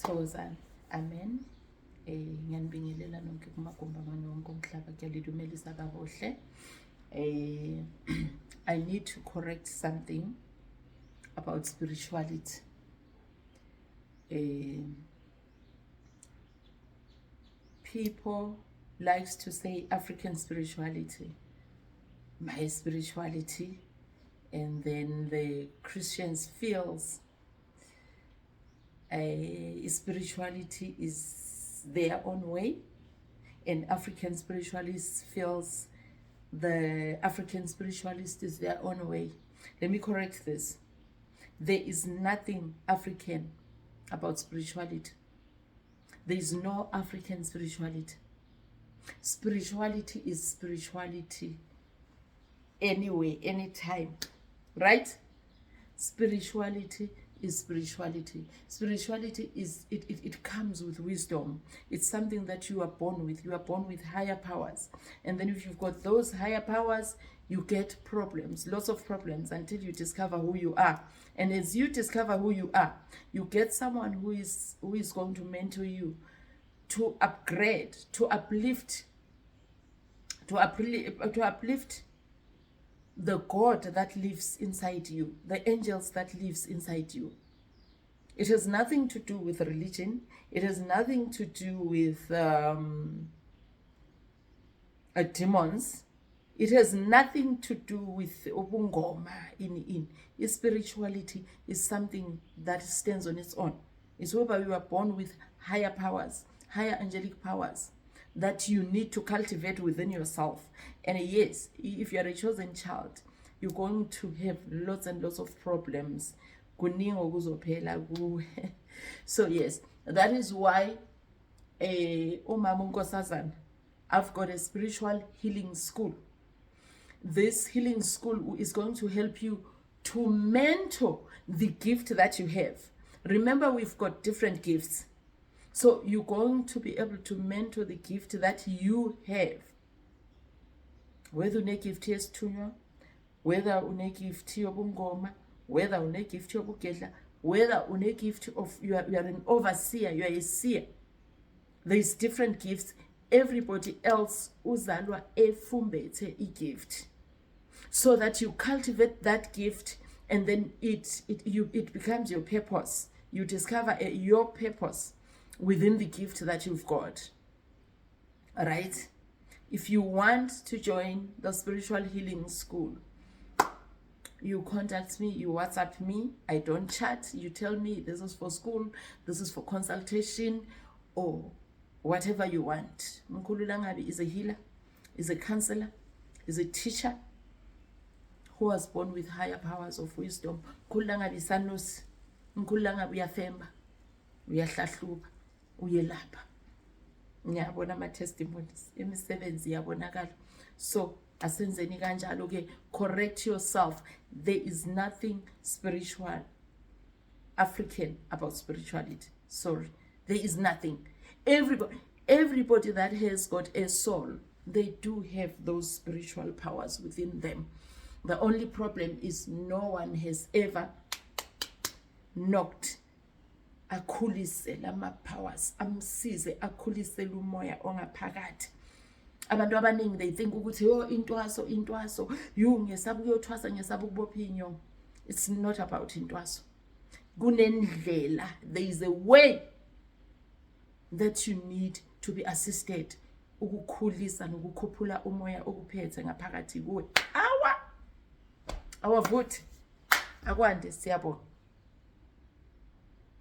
Sithokozane. Amen. Ngiyanibingelela nonke kumagumbangane wonke omhlaba kuyalidumelisa kabohle. I need to correct something about spirituality. People likes to say African spirituality, my spirituality, and then the Christians feels spirituality is their own way, and African spiritualists feels the African spiritualist is their own way. Let me correct this. There is nothing African about spirituality. There is no African spirituality. Spirituality is spirituality anyway, anytime, right? Spirituality is spirituality. Spirituality is, it comes with wisdom. It's something that you are born with. You are born with higher powers. And then if you've got those higher powers, you get problems, lots of problems, until you discover who you are. And as you discover who you are, you get someone who is going to mentor you to upgrade, to uplift the God that lives inside you, the angels that lives inside you. It has nothing to do with religion. It has nothing to do with demons. It has nothing to do with ubungoma in spirituality is something that stands on its own. It's whereby we were born with higher powers, higher angelic powers that you need to cultivate within yourself. And yes, if you are a chosen child, you're going to have lots and lots of problems. So yes, that is why I've got a spiritual healing school. This healing school is going to help you to mentor the gift that you have. Remember, we've got different gifts. So you're going to be able to mentor the gift that you have. Whether une gift yesithunywa, whether une gift yobungoma, whether une gift yobugedla, whether une gift of you are an overseer, you are a seer. There is different gifts. Everybody else uzalwa efumbethe a gift, so that you cultivate that gift, and then it becomes your purpose. You discover your purpose within the gift that you've got. All right? If you want to join the spiritual healing school, you contact me, you WhatsApp me. I don't chat. You tell me this is for school, this is for consultation, or whatever you want. Mkhulu Langabi is a healer, is a counselor, is a teacher who was born with higher powers of wisdom. Mkhulu Langabi sanusi, Mkhulu Langabi uyafemba, uyahlahluba, uyelapha. Ngiyabona ama testimonies, imisebenzi yabonakala. So asenzeni kanjalo ke, correct yourself. There is nothing spiritual African about spirituality. Sorry, there is nothing. Everybody that has got a soul, they do have those spiritual powers within them. The only problem is no one has ever knocked akhulise lama powers, amsize akhulise umoya ongaphakathi. Abantu abaningi they think ukuthi intwaso you ngesabu kuyothwasa ngesabu kubopha inyongo. It's not about intwaso. Kunendlela, there is a way that you need to be assisted ukukhulisa nokukhuphula umoya okuphethe ngaphakathi kuwe. Awavuthi akwande siyabona.